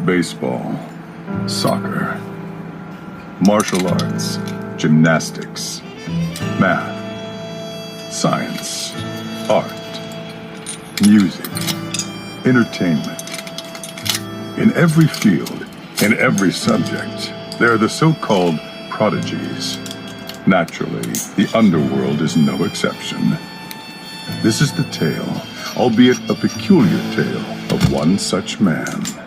baseball, soccer, martial arts, gymnastics, math, science, art, music, entertainment. In every field, in every subject, there are the so-called prodigies. Naturally, the underworld is no exception. This is the tale, albeit a peculiar tale, of one such man.